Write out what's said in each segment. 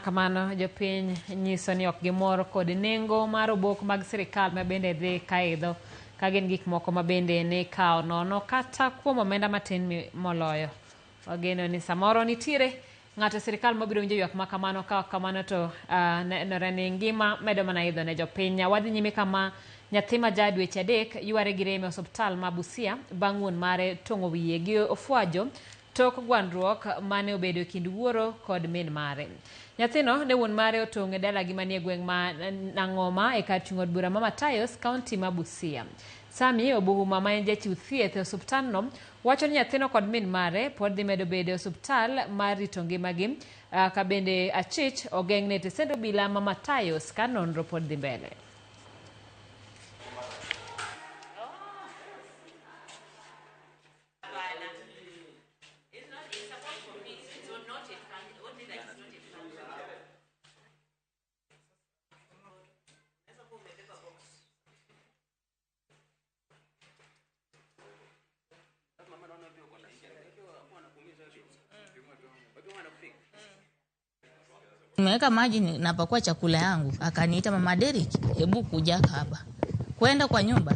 kamano jopiny nyiso ni ok gimor kod nengo mar obok mag sirikal ma bende dhi kaidho ka gin gik moko ma bende ne kawo nono kata kuom omenda matin moloyo. Wageno ni samoro nitiere ng'ato sirikal mabiro winjo ywak ma kamano ka kamano to nenore ni ngima medo mana idho ne jopiny. Wadhi nyime kama nyathi ma ja dweche 3 yware gi rem e osiptal ma Busia bang' wuon mare tong'o wiye gi ofwajo tok gwandruok mane obedo e kind wuoro kod min mare. Nyathino ne wuon mare otong'e dalagi manie gweng' ma Nang'oma e kar chung' od bura ma Matayos, kaunti ma Busia. Sami Obuhuma ma en jachiw thieth e osiptalno wacho ni nyathino kod min mare pod dhi medo bedo e osiptal mar rito ngimagi ka bende achich ogeng'ne tesend obila ma Matayos ka nonro pod dhi mbele. Nimeweka maji napakua chakula yangu, akaniita Mama Derek, hebu kuja hapa. Kwenda kwa nyumba.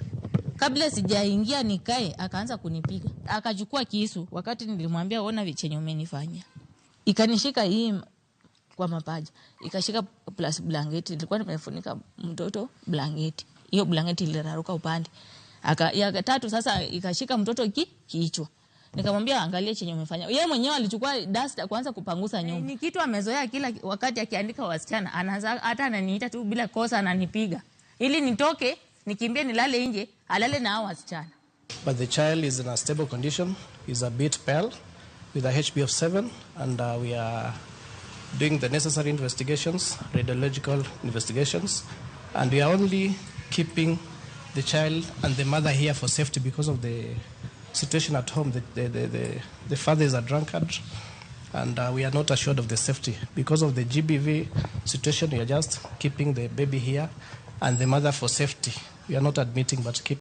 Kabla sijaingia nikae, akaanza kunipiga. Akachukua kisu wakati nilimwambia ona vichenye umenifanya. Ikanishika hii kwa mapaja. Ikashika plus blanketi, nilikuwa nimefunika mtoto blanketi. Hiyo blanketi iliraruka upande. Ya tatu sasa ikashika mtoto kichwa. Nikamwambia angalia chenye umefanya. Yeye mwenyewe alichukua duster kuanza kupangusa nyumba. Ni kitu amezoea kila wakati akiandika wasichana, anaanza hata ananiita tu bila kosa ananipiga. Ili nitoke, nikimbie nilale nje, alale na hao wasichana. But the child is in a stable condition. He's a bit pale with a HB of 7 and we are doing the necessary investigations, radiological investigations, and we are only keeping the child and the mother here for safety because of the situation at home. The father is a drunkard and we are not assured of the safety. Because of the GBV situation, we are just keeping the baby here and the mother for safety. We are not admitting but keep